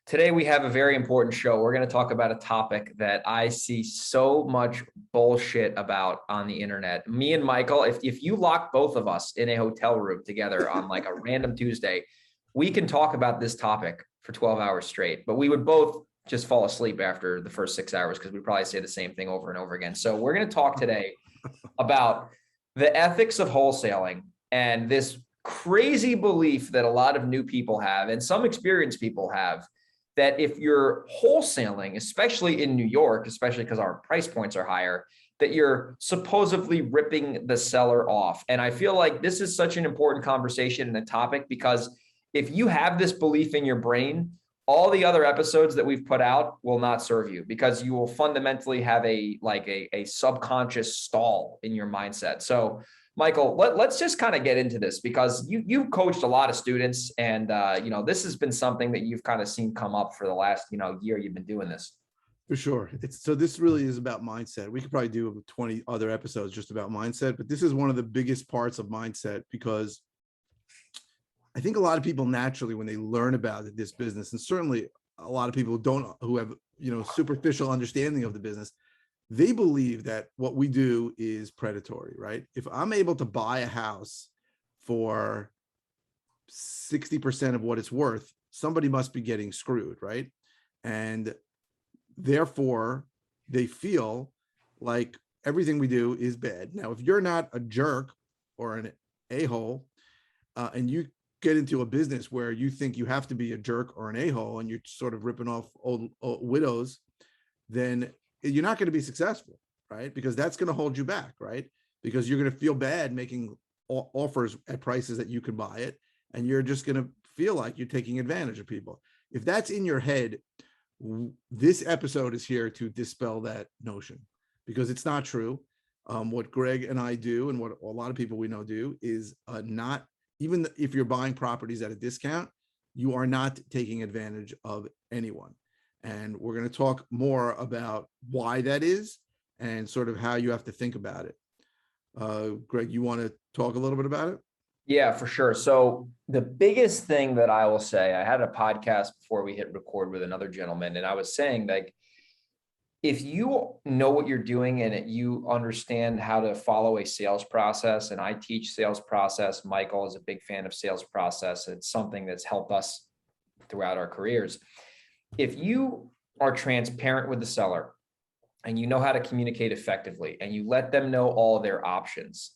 Today, we have a very important show. We're going to talk about a topic that I see so much bullshit about on the internet. Me and Michael, if you lock both of us in a hotel room together on like a random Tuesday, we can talk about this topic for 12 hours straight, but we would both just fall asleep after the first 6 hours because we probably say the same thing over and over again. So we're going to talk today about the ethics of wholesaling and this crazy belief that a lot of new people have and some experienced people have, that if you're wholesaling, especially in New York, especially because our price points are higher, that you're supposedly ripping the seller off. And I feel like this is such an important conversation and a topic because if you have this belief in your brain, all the other episodes that we've put out will not serve you because you will fundamentally have a subconscious stall in your mindset. So Michael, let's just kind of get into this because you've coached a lot of students and, this has been something that you've kind of seen come up for the last, year you've been doing this. For sure. So this really is about mindset. We could probably do 20 other episodes just about mindset, but this is one of the biggest parts of mindset because I think a lot of people naturally, when they learn about this business, and certainly a lot of people who have, superficial understanding of the business, they believe that what we do is predatory, right? If I'm able to buy a house for 60% of what it's worth, somebody must be getting screwed, right? And therefore, they feel like everything we do is bad. Now, if you're not a jerk or an a-hole, and you get into a business where you think you have to be a jerk or an a-hole and you're sort of ripping off old widows, then you're not going to be successful, right? Because that's going to hold you back, right? Because you're going to feel bad making offers at prices that you can buy it. And you're just going to feel like you're taking advantage of people. If that's in your head, this episode is here to dispel that notion because it's not true. What Greg and I do and what a lot of people we know do is not, even if you're buying properties at a discount, you are not taking advantage of anyone. And we're going to talk more about why that is and sort of how you have to think about it. Greg, you want to talk a little bit about it? Yeah, for sure. So the biggest thing that I will say, I had a podcast before we hit record with another gentleman, and I was saying, like, if you know what you're doing and you understand how to follow a sales process, and I teach sales process, Michael is a big fan of sales process. It's something that's helped us throughout our careers. If you are transparent with the seller and you know how to communicate effectively and you let them know all their options,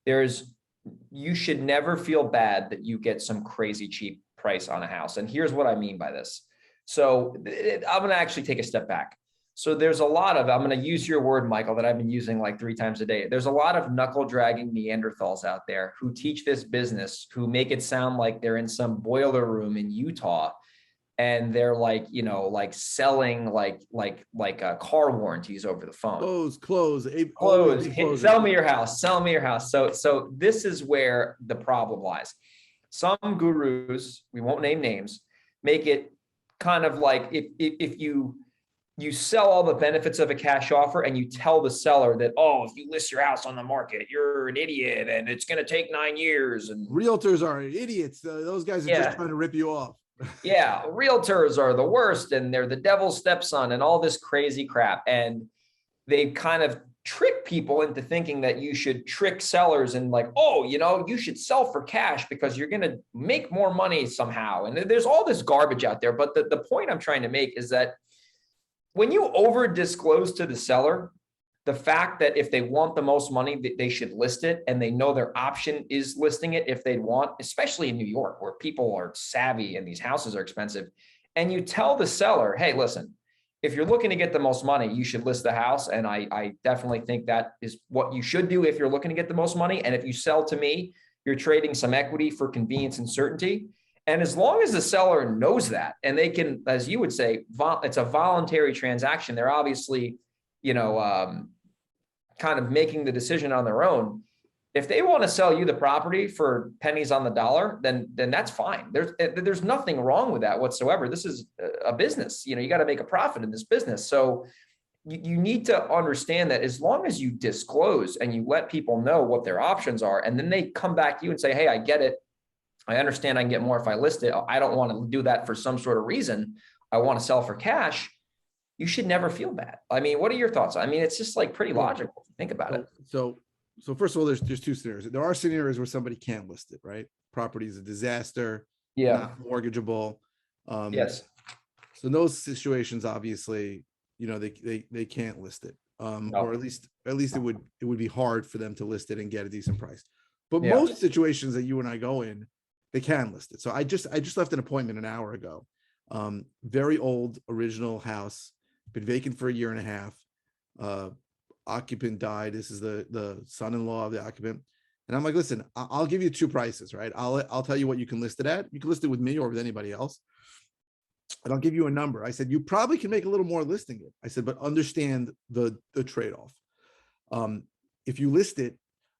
you should never feel bad that you get some crazy cheap price on a house. And here's what I mean by this. So I'm going to actually take a step back. So I'm going to use your word, Michael, that I've been using like 3 times a day. There's a lot of knuckle dragging Neanderthals out there who teach this business, who make it sound like they're in some boiler room in Utah. And they're selling car warranties over the phone. Close. Sell me your house. So this is where the problem lies. Some gurus, we won't name names, make it kind of like if you sell all the benefits of a cash offer and you tell the seller that, oh, if you list your house on the market, you're an idiot and it's going to take 9 years. And realtors are idiots. Those guys are just trying to rip you off. Yeah, realtors are the worst and they're the devil's stepson and all this crazy crap. And they kind of trick people into thinking that you should trick sellers and like, oh, you should sell for cash because you're going to make more money somehow. And there's all this garbage out there. But the point I'm trying to make is that when you over disclose to the seller the fact that if they want the most money, they should list it, and they know their option is listing it if they want, especially in New York where people are savvy and these houses are expensive, and you tell the seller, hey, listen, if you're looking to get the most money, you should list the house. And I definitely think that is what you should do if you're looking to get the most money. And if you sell to me, you're trading some equity for convenience and certainty. And as long as the seller knows that, and they can, as you would say, it's a voluntary transaction, they're obviously kind of making the decision on their own. If they want to sell you the property for pennies on the dollar, then that's fine. There's nothing wrong with that whatsoever. This is a business. You got to make a profit in this business. So you need to understand that as long as you disclose and you let people know what their options are, and then they come back to you and say, hey, I get it. I understand I can get more if I list it. I don't want to do that for some sort of reason. I want to sell for cash. You should never feel bad. I mean, what are your thoughts? I mean, it's just like pretty logical. Think about it. So first of all, there's two scenarios. There are scenarios where somebody can't list it, right? Property is a disaster, Yeah. not mortgageable. Yes. So in those situations, obviously, they can't list it. No. Or at least it would be hard for them to list it and get a decent price. But Yeah. most situations that you and I go in, they can list it. So I just left an appointment an hour ago. Very old original house, been vacant for a year and a half. Occupant died. This is the son-in-law of the occupant. And I'm like, listen, I'll give you two prices, right? I'll tell you what you can list it at. You can list it with me or with anybody else. And I'll give you a number. I said, you probably can make a little more listing it. I said, but understand the trade-off. If you list it,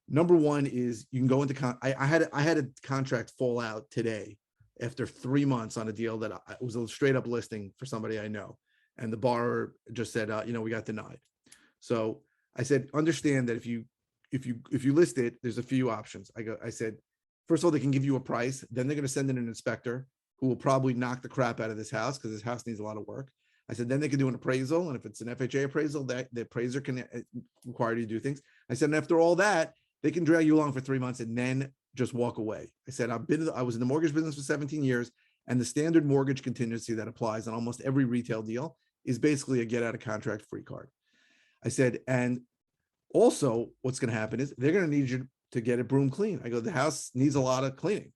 number one is you can go into I had a contract fall out today after 3 months on a deal that it was a straight up listing for somebody I know. And the borrower just said, we got denied. So I said, understand that if you list it, there's a few options. I said, first of all, they can give you a price. Then they're going to send in an inspector who will probably knock the crap out of this house because this house needs a lot of work. I said, then they can do an appraisal. And if it's an FHA appraisal, that the appraiser can require you to do things. I said, and after all that, they can drag you along for 3 months and then just walk away. I said, I was in the mortgage business for 17 years, and the standard mortgage contingency that applies on almost every retail deal is basically a get out of contract free card. I said, and also what's going to happen is they're going to need you to get it broom clean. I go, the house needs a lot of cleaning.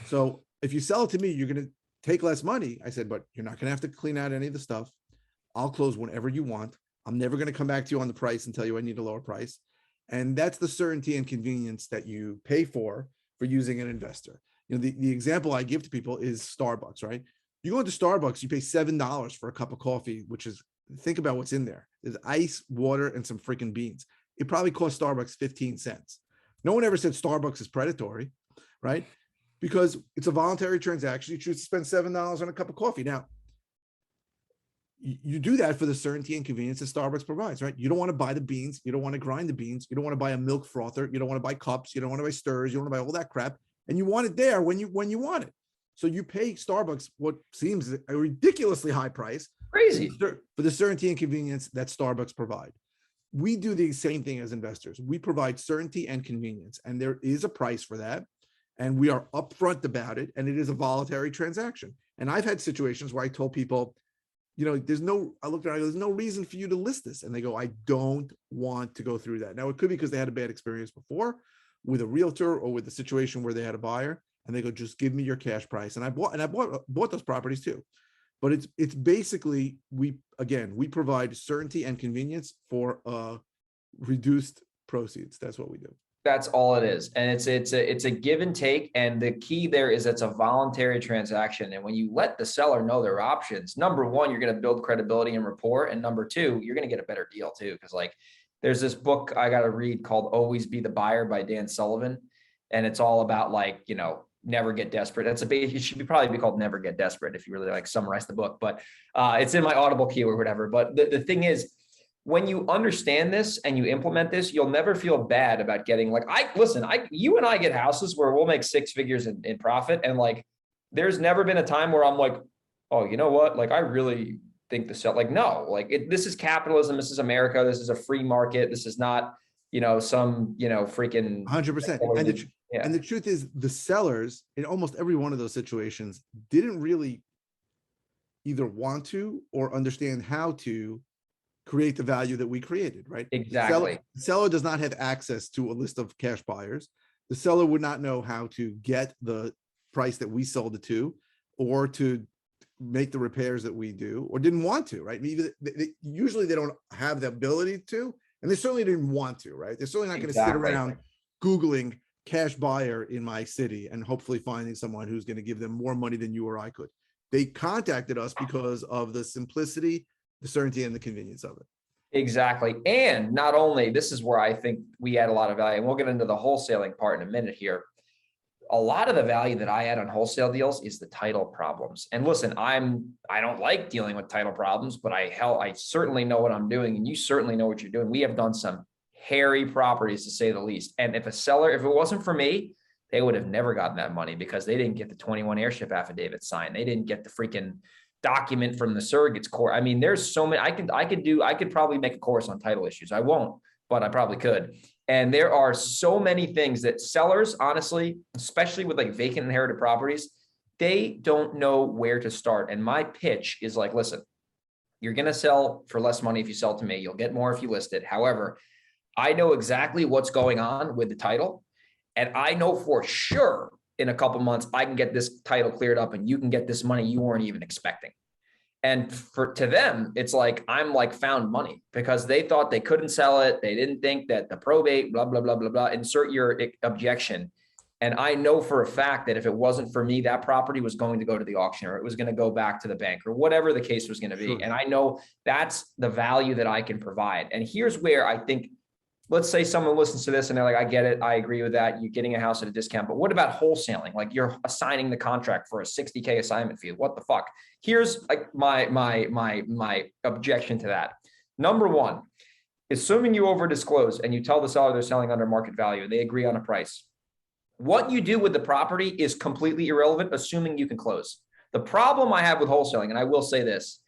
So if you sell it to me, you're going to take less money. I said, but you're not going to have to clean out any of the stuff. I'll close whenever you want. I'm never going to come back to you on the price and tell you I need a lower price. And that's the certainty and convenience that you pay for using an investor. The example I give to people is Starbucks, right? You go into Starbucks, you pay $7 for a cup of coffee, which is, think about what's in there. There's ice, water, and some freaking beans. It probably cost Starbucks 15 cents. No one ever said Starbucks is predatory, right? Because it's a voluntary transaction. You choose to spend $7 on a cup of coffee. Now, you do that for the certainty and convenience that Starbucks provides, right? You don't want to buy the beans. You don't want to grind the beans. You don't want to buy a milk frother. You don't want to buy cups. You don't want to buy stirs. You don't want to buy all that crap. And you want it there when you want it. So you pay Starbucks what seems a ridiculously high price. Crazy. For the certainty and convenience that Starbucks provide. We do the same thing as investors. We provide certainty and convenience, and there is a price for that. And we are upfront about it, and it is a voluntary transaction. And I've had situations where I told people, I looked around, there's no reason for you to list this. And they go, I don't want to go through that. Now, it could be because they had a bad experience before with a realtor or with a situation where they had a buyer, and they go, just give me your cash price. And I bought those properties too. But it's basically, we provide certainty and convenience for reduced proceeds. That's what we do. That's all it is. And it's a give and take. And the key there is it's a voluntary transaction. And when you let the seller know their options, number one, you're going to build credibility and rapport. And number two, you're going to get a better deal too. Because like there's this book I got to read called Always Be the Buyer by Dan Sullivan. And it's all about like, never get desperate. It should probably be called Never Get Desperate if you really like summarize the book, but it's in my Audible queue or whatever. But the thing is, when you understand this and you implement this, you'll never feel bad about getting like, you and I get houses where we'll make 6 figures in profit. And like, there's never been a time where I'm like, oh, you know what? Like, I really think this is capitalism. This is America. This is a free market. This is not, some, freaking 100%. And the truth is the sellers in almost every one of those situations didn't really either want to or understand how to create the value that we created, right? Exactly. The seller does not have access to a list of cash buyers. The seller would not know how to get the price that we sold it to, or to make the repairs that we do, or didn't want to, right? Usually they don't have the ability to, and they certainly didn't want to, right? They're certainly not going to sit around Googling cash buyer in my city and hopefully finding someone who's going to give them more money than you or I could. They contacted us because of the simplicity, the certainty, and the convenience of it. Exactly. And not only, this is where I think we add a lot of value, and we'll get into the wholesaling part in a minute here. A lot of the value that I add on wholesale deals is the title problems. And listen, I don't like dealing with title problems, but I certainly know what I'm doing, and you certainly know what you're doing. We have done some hairy properties, to say the least. And if it wasn't for me, they would have never gotten that money because they didn't get the 21 airship affidavit signed. They didn't get the freaking document from the surrogate's court. I mean, there's so many. I could probably make a course on title issues. I won't, but I probably could. And there are so many things that sellers, honestly, especially with like vacant inherited properties, they don't know where to start. And my pitch is like, listen, you're going to sell for less money if you sell to me. You'll get more if you list it. However, I know exactly what's going on with the title. And I know for sure in a couple months, I can get this title cleared up and you can get this money you weren't even expecting. And to them, it's like, I'm like found money because they thought they couldn't sell it. They didn't think that the probate, blah, blah, blah, blah, blah, insert your objection. And I know for a fact that if it wasn't for me, that property was going to go to the auction or it was going to go back to the bank or whatever the case was going to be. Sure. And I know that's the value that I can provide. And here's where I think, let's say someone listens to this and they're like, I get it. I agree with that. You're getting a house at a discount, but what about wholesaling? Like you're assigning the contract for a 60K assignment fee. What the fuck? Here's like my objection to that. Number one, assuming you over disclose and you tell the seller they're selling under market value and they agree on a price. What you do with the property is completely irrelevant, assuming you can close. The problem I have with wholesaling, and I will say this,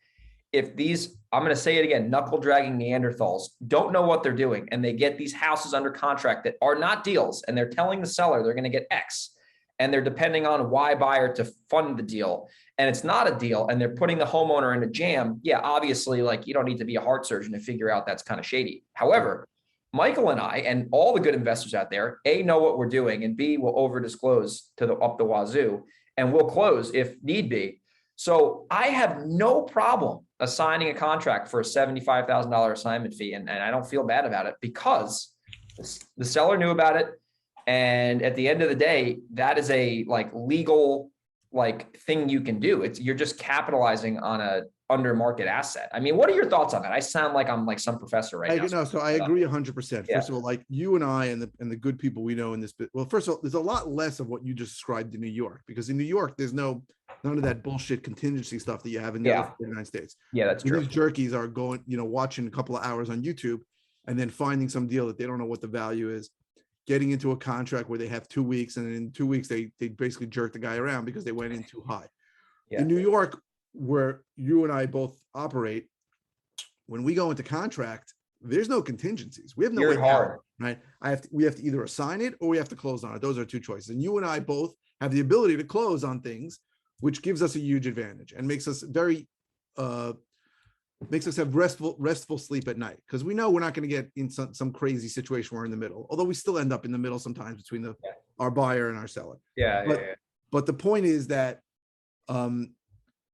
if these, I'm going to say it again, knuckle dragging Neanderthals don't know what they're doing and they get these houses under contract that are not deals and they're telling the seller they're going to get X and they're depending on Y buyer to fund the deal and it's not a deal and they're putting the homeowner in a jam. Yeah, obviously, like you don't need to be a heart surgeon to figure out that's kind of shady. However, Michael and I and all the good investors out there, A, know what we're doing and B, will over disclose to the up the wazoo and we'll close if need be. So I have no problem assigning a contract for a $75,000 assignment fee. And I don't feel bad about it because the seller knew about it. And at the end of the day, that is a like legal like thing you can do. You're just capitalizing on a under market asset. I mean, what are your thoughts on that? I sound like I'm like some professor right now. No, so I agree 100%. Yeah. First of all, like you and I and the good people we know in this bit. Well, first of all, there's a lot less of what you just described in New York because in New York, there's none of that bullshit contingency stuff that you have in the other 49 states. Yeah, that's true. These jerkies are going, watching a couple of hours on YouTube and then finding some deal that they don't know what the value is, getting into a contract where they have 2 weeks and in 2 weeks they basically jerk the guy around because they went in too high. Yeah. In New York, where you and I both operate, when we go into contract, there's no contingencies. We have no way out, right? We have to either assign it or we have to close on it. Those are two choices. And you and I both have the ability to close on things, which gives us a huge advantage and makes us have restful sleep at night because we know we're not going to get in some crazy situation where we're in the middle, although we still end up in the middle sometimes between our buyer and our seller. But the point is that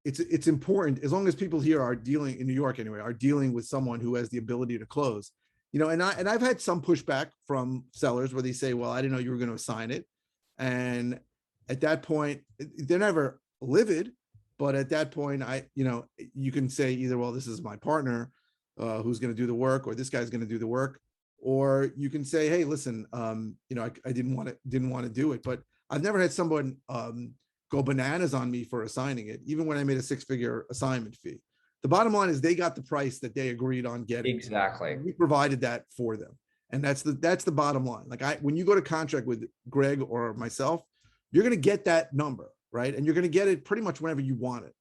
it's important as long as people here are dealing in New York anyway, are dealing with someone who has the ability to close, and I've had some pushback from sellers where they say, well, I didn't know you were going to assign it. And at that point, they're never livid, but at that point, you can say either, well, this is my partner who's going to do the work, or this guy's going to do the work, or you can say, hey, listen, I didn't want to do it, but I've never had someone go bananas on me for assigning it, even when I made a 6-figure assignment fee. The bottom line is they got the price that they agreed on getting. Exactly. We provided that for them. And that's the bottom line. Like when you go to contract with Greg or myself, you're going to get that number, right? And you're going to get it pretty much whenever you want it,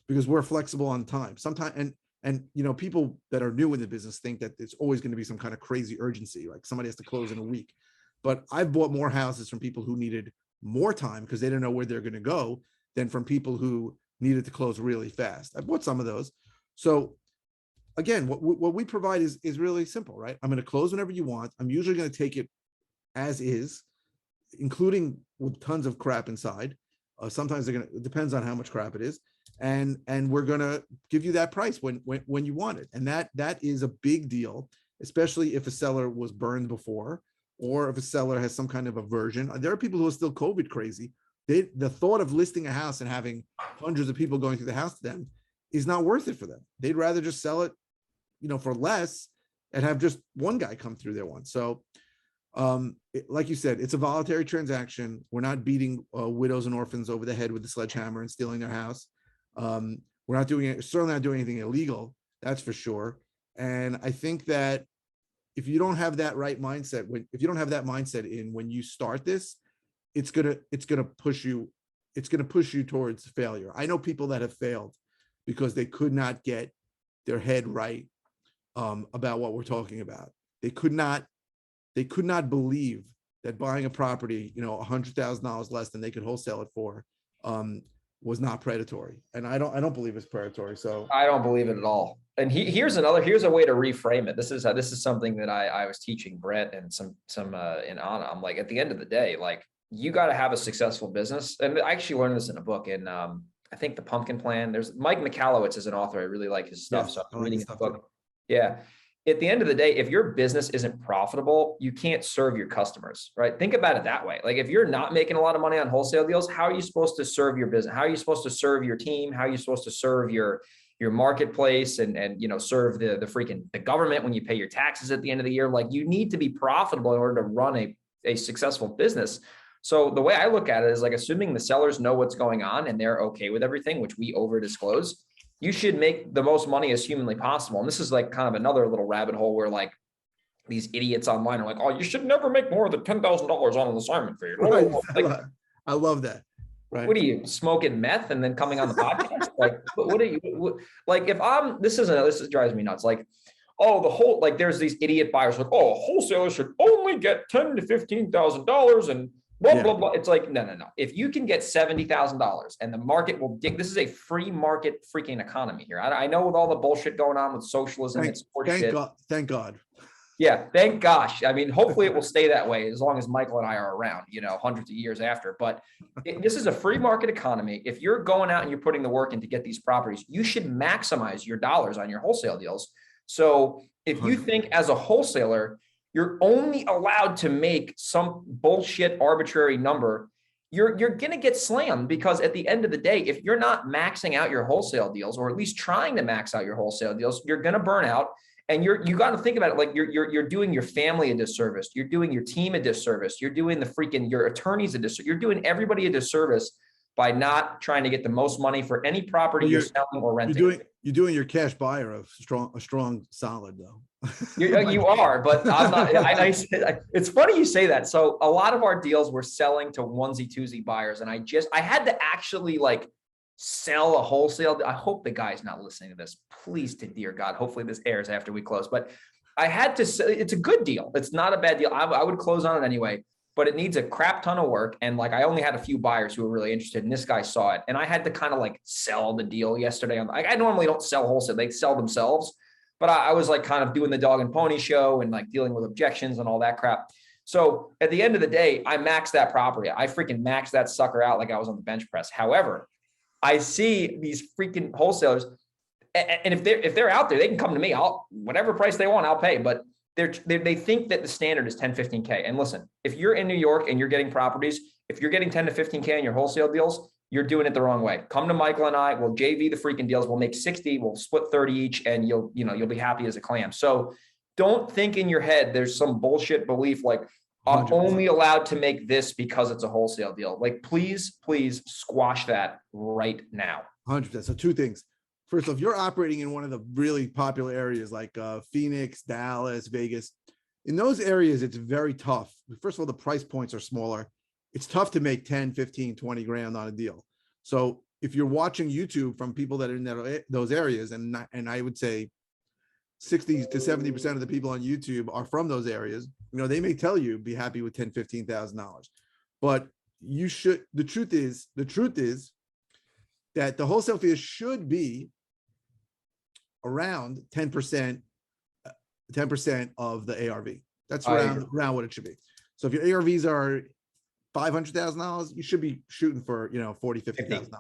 because we're flexible on time. Sometimes, and people that are new in the business think that it's always going to be some kind of crazy urgency, like somebody has to close in a week. But I've bought more houses from people who needed more time because they didn't know where they're going to go than from people who needed to close really fast. I bought some of those. So again, what we provide is really simple, right? I'm going to close whenever you want. I'm usually going to take it as is, including with tons of crap inside. Sometimes it depends on how much crap it is. And we're going to give you that price when you want it. And that is a big deal, especially if a seller was burned before, or if a seller has some kind of aversion. There are people who are still COVID crazy. The thought of listing a house and having hundreds of people going through the house to them is not worth it for them. They'd rather just sell it, for less and have just one guy come through there once. So, like you said, it's a voluntary transaction. We're not beating widows and orphans over the head with the sledgehammer and stealing their house. We're not doing it, certainly not doing anything illegal. That's for sure. And I think that if you don't have that right mindset, if you don't have that mindset when you start this, it's gonna push you towards failure. I know people that have failed because they could not get their head right about what we're talking about. They could not believe that buying a property, $100,000 less than they could wholesale it for, was not predatory. And I don't believe it's predatory. So I don't believe it at all. And here's a way to reframe it. This is something that I was teaching Brett and some in Anna. I'm like, at the end of the day, like, you got to have a successful business. And I actually learned this in a book in I think The Pumpkin Plan. There's Mike Michalowicz is an author. I really like his stuff. yes, So I'm like reading his his stuff book. too. Yeah. At the end of the day, if your business isn't profitable, you can't serve your customers, right? Think about it that way. Like, if you're not making a lot of money on wholesale deals, how are you supposed to serve your business? How are you supposed to serve your team? How are you supposed to serve your marketplace and serve the government when you pay your taxes at the end of the year? Like, you need to be profitable in order to run a successful business. So the way I look at it is like, assuming the sellers know what's going on and they're okay with everything, which we over disclose, you should make the most money as humanly possible. And this is like kind of another little rabbit hole where like these idiots online are like, oh, you should never make more than $10,000 on an assignment fee. Right. Like, I love that. Right. What are you, smoking meth and then coming on the podcast? Like, what are you, like, this drives me nuts. Like, oh, like, there's these idiot buyers like, oh, wholesalers should only get $10,000 to $15,000 and blah, blah, blah. It's like, no. If you can get $70,000 and the market will this is a free market freaking economy here. I know with all the bullshit going on with socialism, it's shit. Thank God. Yeah, thank gosh. I mean, hopefully it will stay that way as long as Michael and I are around, hundreds of years after. But this is a free market economy. If you're going out and you're putting the work in to get these properties, you should maximize your dollars on your wholesale deals. So if you think as a wholesaler, you're only allowed to make some bullshit arbitrary number, you're going to get slammed, because at the end of the day, if you're not maxing out your wholesale deals, or at least trying to max out your wholesale deals, you're going to burn out. And you got to think about it like you're doing your family a disservice. You're doing your team a disservice. You're doing your attorneys a disservice. You're doing everybody a disservice by not trying to get the most money for any property you're selling or renting. You're doing your cash buyer a strong solid though. You are, but I'm not. It's funny you say that. So a lot of our deals we're selling to onesie twosie buyers, and I had to actually like sell a wholesale. I hope the guy's not listening to this. Please, to dear God, hopefully this airs after we close. But I had to say it's a good deal. It's not a bad deal. I would close on it anyway, but it needs a crap ton of work. And like, I only had a few buyers who were really interested, and this guy saw it. And I had to kind of like sell the deal yesterday. I normally don't sell wholesale. They sell themselves. But I was like kind of doing the dog and pony show and like dealing with objections and all that crap. So at the end of the day, I maxed that property. I freaking maxed that sucker out like I was on the bench press. However, I see these freaking wholesalers, and if they're out there, they can come to me. Whatever price they want, I'll pay. But they think that the standard is 10, 15K. And listen, if you're in New York and you're getting properties, if you're getting 10 to 15K in your wholesale deals, you're doing it the wrong way. Come to Michael and I, we'll JV the freaking deals. We'll make 60, we'll split 30 each, and you'll be happy as a clam. So don't think in your head there's some bullshit belief like, I'm 100%. only allowed to make this because it's a wholesale deal. Like, please squash that right now. 100%. So two things. First off, you're operating in one of the really popular areas like Phoenix, Dallas, Vegas. In those areas, it's very tough. First of all, the price points are smaller. It's tough to make 10, 15, 20 grand on a deal. So if you're watching YouTube from people that are in those areas, and I would say 60 to 70% of the people on YouTube are from those areas, they may tell you be happy with $10,000, $15,000, but you should, the truth is that the wholesale fee should be around 10% of the ARV. That's around what it should be. So if your ARVs are $500,000, you should be shooting for, $40,000, $50,000.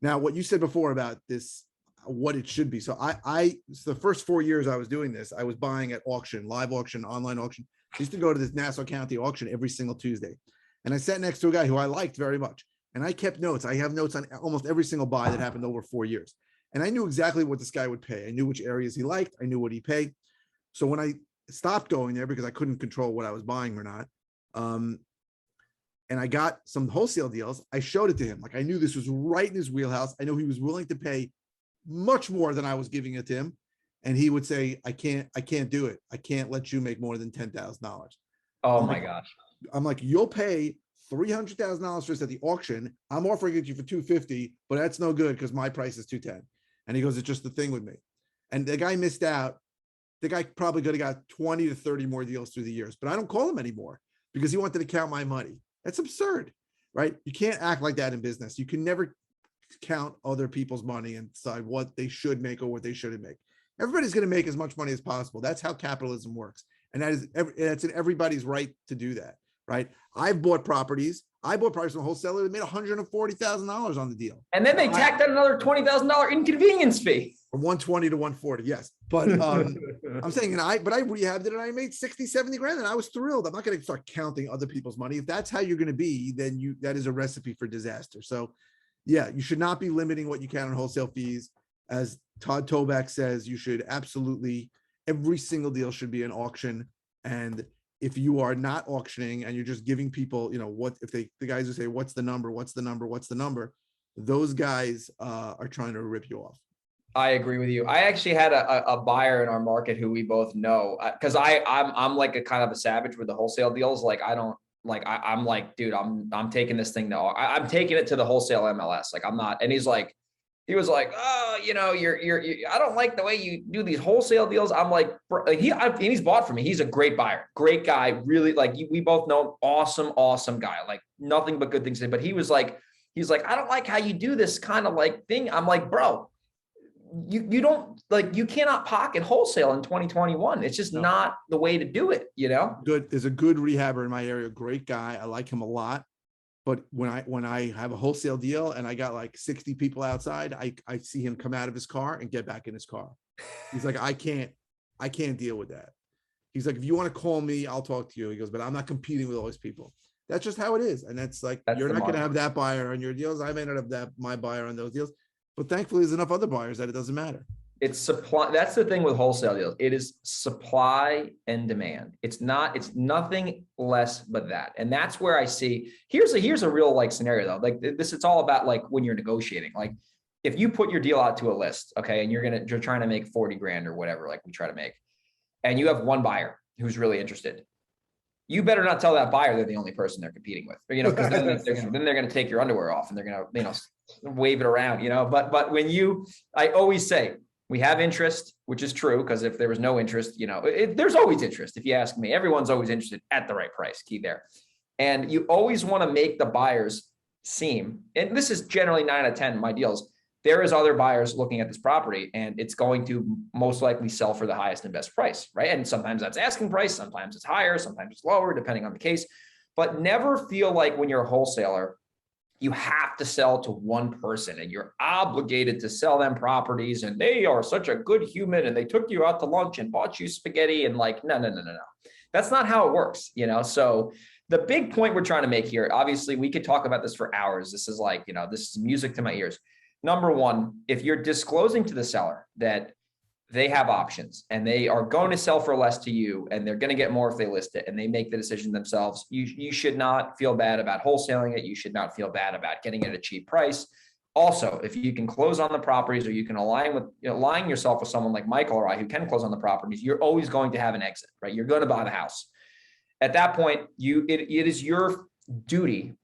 Now, what you said before about this, what it should be. So the first 4 years I was doing this, I was buying at auction, live auction, online auction. I used to go to this Nassau County auction every single Tuesday. And I sat next to a guy who I liked very much. And I kept notes. I have notes on almost every single buy that happened over 4 years. And I knew exactly what this guy would pay. I knew which areas he liked. I knew what he paid. So when I stopped going there because I couldn't control what I was buying or not, and I got some wholesale deals, I showed it to him. Like, I knew this was right in his wheelhouse. I know he was willing to pay much more than I was giving it to him. And he would say, I can't do it. I can't let you make more than $10,000. Oh my gosh. I'm like, you'll pay $300,000 for this at the auction. I'm offering it to you for 250, but that's no good because my price is 210. And he goes, it's just the thing with me. And the guy missed out. The guy probably could have got 20 to 30 more deals through the years, but I don't call him anymore because he wanted to count my money. That's absurd, right? You can't act like that in business. You can never count other people's money and decide what they should make or what they shouldn't make. Everybody's going to make as much money as possible. That's how capitalism works. And that's in everybody's right to do that, right? I bought properties from a wholesaler that made $140,000 on the deal. And then they tacked on another $20,000 inconvenience fee. From 120 to 140, yes. But I'm saying, but I rehabbed it and I made 60, 70 grand and I was thrilled. I'm not going to start counting other people's money. If that's how you're going to be, then that is a recipe for disaster. So yeah, you should not be limiting what you can on wholesale fees. As Todd Toback says, you should absolutely, every single deal should be an auction. And if you are not auctioning and you're just giving people, what if the guys who say, what's the number? What's the number? What's the number? Those guys are trying to rip you off. I agree with you. I actually had a buyer in our market who we both know, because I'm like a kind of a savage with the wholesale deals. Like I'm like, dude, I'm taking this thing I'm taking it to the wholesale MLS. Like I'm not. And he was like, oh, I don't like the way you do these wholesale deals. I'm like, he's bought from me. He's a great buyer, great guy. Really, like we both know him. Awesome guy. Like nothing but good things to say. But he's like, I don't like how you do this kind of like thing. I'm like, bro, you don't like, you cannot pocket wholesale in 2021. It's just not the way to do it. Good. There's a good rehabber in my area. Great guy. I like him a lot. But when I have a wholesale deal and I got like 60 people outside, I see him come out of his car and get back in his car. He's like, I can't deal with that. He's like, if you want to call me, I'll talk to you. He goes, but I'm not competing with all these people. That's just how it is. And that's you're not going to have that buyer on your deals. I've ended up my buyer on those deals. But thankfully, there's enough other buyers that it doesn't matter. It's supply. That's the thing with wholesale deals. It is supply and demand. It's nothing less but that. And that's where I see, here's a real like scenario though. Like this, it's all about like when you're negotiating, like if you put your deal out to a list, okay, and you're trying to make 40 grand or whatever, like we try to make, and you have one buyer who's really interested. You better not tell that buyer they're the only person they're competing with, because then they're going to take your underwear off and they're going to, wave it around, but I always say we have interest, which is true. Cause if there was no interest, there's always interest. If you ask me, everyone's always interested at the right price, key there. And you always want to make the buyers seem, and this is generally 9 out of 10 my deals, there is other buyers looking at this property and it's going to most likely sell for the highest and best price, right? And sometimes that's asking price, sometimes it's higher, sometimes it's lower, depending on the case. But never feel like when you're a wholesaler, you have to sell to one person and you're obligated to sell them properties and they are such a good human and they took you out to lunch and bought you spaghetti and like, no. That's not how it works, So the big point we're trying to make here, obviously we could talk about this for hours. This is like, this is music to my ears. Number one, if you're disclosing to the seller that they have options and they are going to sell for less to you and they're going to get more if they list it and they make the decision themselves, you should not feel bad about wholesaling it. You should not feel bad about getting it at a cheap price. Also, if you can close on the properties or you can align yourself with someone like Michael or I who can close on the properties, you're always going to have an exit, right? You're going to buy the house. At that point, it is your duty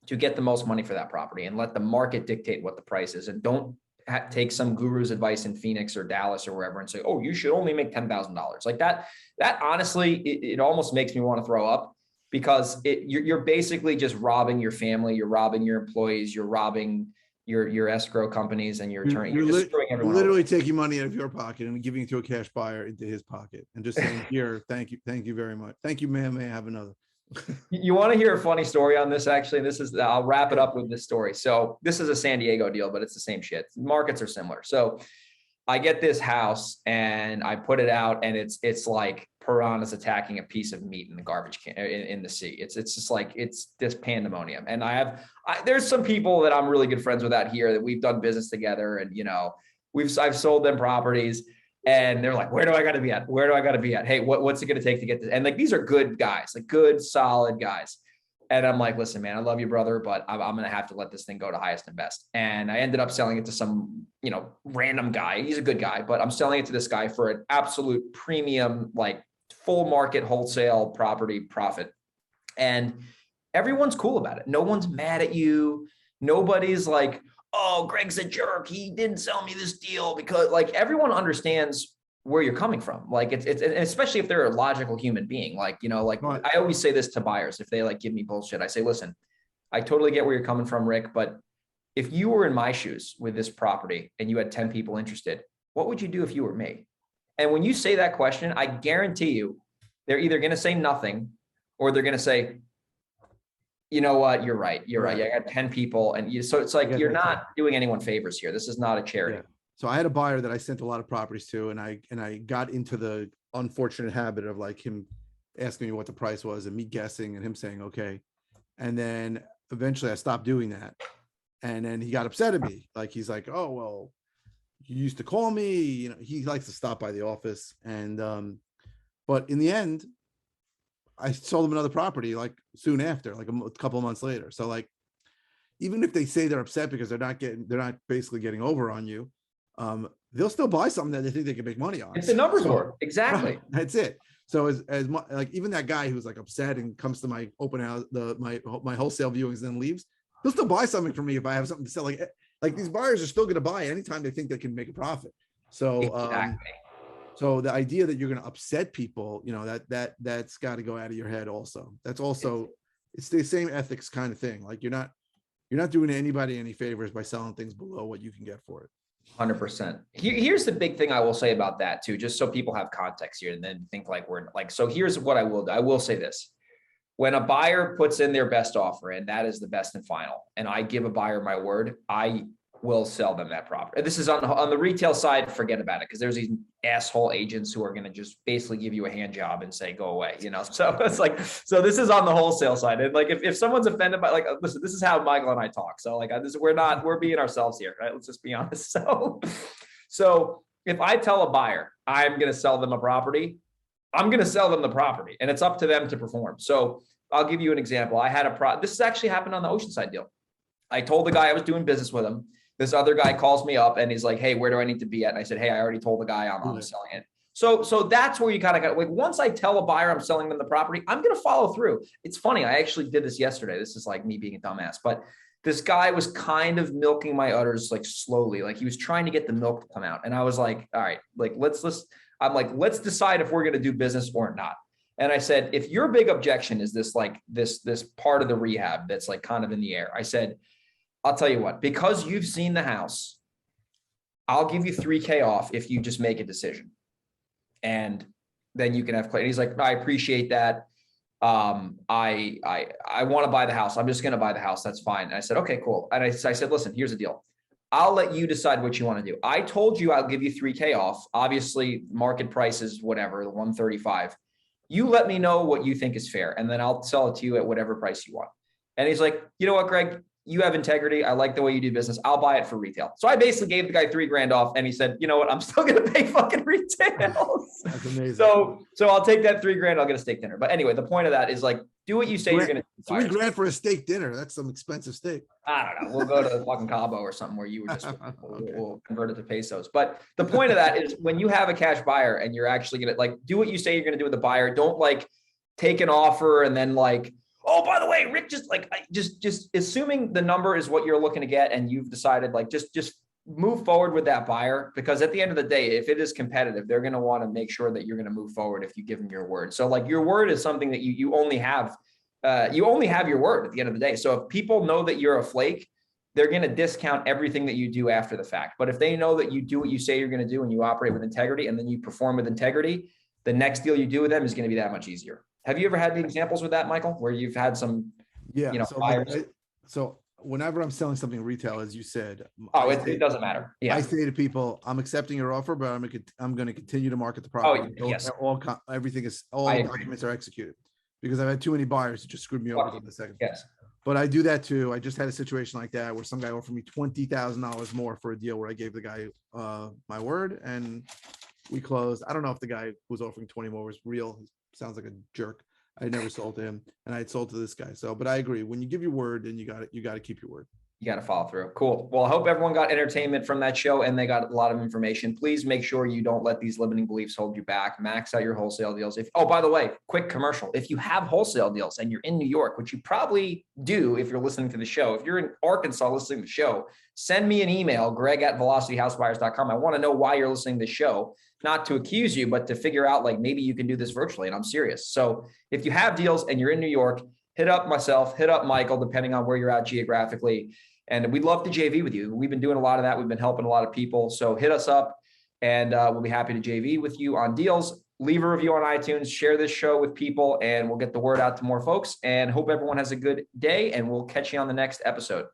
to get the most money for that property and let the market dictate what the price is. And don't take some guru's advice in Phoenix or Dallas or wherever and say, oh, you should only make $10,000 like that. That honestly, it almost makes me want to throw up because you're basically just robbing your family. You're robbing your employees. You're robbing your escrow companies and your attorney. You're destroying everyone. Literally taking money out of your pocket and giving it to a cash buyer into his pocket and just saying, here, thank you very much. Thank you, ma'am. May I have another? You want to hear a funny story on this? Actually, I'll wrap it up with this story. So this is a San Diego deal, but it's the same shit. Markets are similar. So I get this house and I put it out and it's like piranhas attacking a piece of meat in the garbage can in the sea. It's just like, it's this pandemonium. And there's some people that I'm really good friends with out here that we've done business together and, I've sold them properties. And they're like, where do I got to be at? Where do I got to be at? Hey, what's it going to take to get this? And like, these are good guys, like good, solid guys. And I'm like, listen, man, I love you, brother, but I'm going to have to let this thing go to highest and best. And I ended up selling it to some, random guy. He's a good guy, but I'm selling it to this guy for an absolute premium, like full market wholesale property profit. And everyone's cool about it. No one's mad at you. Nobody's like, oh, Greg's a jerk. He didn't sell me this deal, because like everyone understands where you're coming from. Like it's especially if they're a logical human being, like, you know, like Right. I always say this to buyers, if they like give me bullshit, I say, listen, I totally get where you're coming from, Rick, but if you were in my shoes with this property and you had 10 people interested, what would you do if you were me? And when you say that question, I guarantee you, they're either going to say nothing or they're going to say, you know what, you're right. You're right. I got 10 people. And so it's like, you're not doing anyone favors here. This is not a charity. Yeah. So I had a buyer that I sent a lot of properties to, and I got into the unfortunate habit of like him asking me what the price was and me guessing and him saying, okay. And then eventually I stopped doing that. And then he got upset at me. Like, he's like, oh, well, you used to call me, you know, he likes to stop by the office. And, but in the end, I sold him another property like soon after, like a couple of months later. So like, even if they say they're upset because they're not basically getting over on you, they'll still buy something that they think they can make money on. If the numbers work, exactly. Right, that's it. So as much like even that guy who's like upset and comes to my open house, my wholesale viewings, and then leaves, he'll still buy something from me if I have something to sell. Like these buyers are still going to buy anytime they think they can make a profit. So Exactly. so the idea that you're going to upset people, you know, that's got to go out of your head. Also, that's also it's the same ethics kind of thing. Like you're not doing anybody any favors by selling things below what you can get for it. 100%. Here's the big thing I will say about that too, just so people have context here and then think like we're like, so here's what I will do. I will say this. When a buyer puts in their best offer and that is the best and final, and I give a buyer my word, I will sell them that property. This is on the retail side, forget about it, because there's these asshole agents who are going to just basically give you a hand job and say, go away, you know? So it's like, so this is on the wholesale side. And like, if someone's offended by, like, listen, this is how Michael and I talk. So like, we're being ourselves here, right? Let's just be honest. So if I tell a buyer, I'm going to sell them a property, I'm going to sell them the property, and it's up to them to perform. So I'll give you an example. I had this has actually happened on the Oceanside deal. I told the guy I was doing business with him. This other guy calls me up and he's like, hey, where do I need to be at? And I said, hey, I already told the guy I'm selling it. So that's where you kind of got, like, once I tell a buyer I'm selling them the property, I'm going to follow through. It's funny. I actually did this yesterday. This is like me being a dumbass, but this guy was kind of milking my udders, like slowly, like he was trying to get the milk to come out. And I was like, all right, like, let's decide if we're going to do business or not. And I said, if your big objection is this, like this part of the rehab that's like kind of in the air, I said, I'll tell you what, because you've seen the house, I'll give you $3,000 off if you just make a decision. And then you can have clarity. He's like, I appreciate that. I want to buy the house. I'm just going to buy the house. That's fine. And I said, okay, cool. And I said, listen, here's the deal. I'll let you decide what you want to do. I told you I'll give you $3,000 off. Obviously, market price is whatever, the 135. You let me know what you think is fair, and then I'll sell it to you at whatever price you want. And he's like, you know what, Greg? You have integrity. I like the way you do business. I'll buy it for retail. So I basically gave the guy $3,000 off, and he said, you know what? I'm still going to pay fucking retail. That's amazing. So I'll take that $3,000. I'll get a steak dinner. But anyway, the point of that is like, do what you say you're going to do. $3,000 for a steak dinner. That's some expensive steak. I don't know. We'll go to fucking Cabo or something where you were just, we'll convert it to pesos. But the point of that is when you have a cash buyer and you're actually going to like, do what you say you're going to do with the buyer. Don't like take an offer and then like, oh, by the way, Rick, just like, just assuming the number is what you're looking to get and you've decided like, just move forward with that buyer, because at the end of the day, if it is competitive, they're going to want to make sure that you're going to move forward if you give them your word. So like your word is something that you only have your word at the end of the day. So if people know that you're a flake, they're going to discount everything that you do after the fact. But if they know that you do what you say you're going to do and you operate with integrity and then you perform with integrity, the next deal you do with them is going to be that much easier. Have you ever had any examples with that, Michael, where you've had some, buyers? So whenever I'm selling something retail, as you said, it doesn't matter. Yeah. I say to people, I'm accepting your offer, but I'm going to continue to market the property. Yes. All documents are executed, because I've had too many buyers who just screwed me over in the second. Yes. But I do that too. I just had a situation like that where some guy offered me $20,000 more for a deal where I gave the guy my word and we closed. I don't know if the guy who was offering 20 more was real. He sounds like a jerk. I never sold to him, and I had sold to this guy. So, but I agree. When you give your word, then you got to keep your word. You got to follow through. Cool. Well, I hope everyone got entertainment from that show and they got a lot of information. Please make sure you don't let these limiting beliefs hold you back. Max out your wholesale deals. Oh, by the way, quick commercial. If you have wholesale deals and you're in New York, which you probably do if you're listening to the show, if you're in Arkansas listening to the show, send me an email, greg@velocityhousebuyers.com. I want to know why you're listening to the show, not to accuse you, but to figure out like maybe you can do this virtually. And I'm serious. So if you have deals and you're in New York, hit up myself, hit up Michael, depending on where you're at geographically. And we'd love to JV with you. We've been doing a lot of that. We've been helping a lot of people. So hit us up and we'll be happy to JV with you on deals. Leave a review on iTunes, share this show with people, and we'll get the word out to more folks. And hope everyone has a good day, and we'll catch you on the next episode.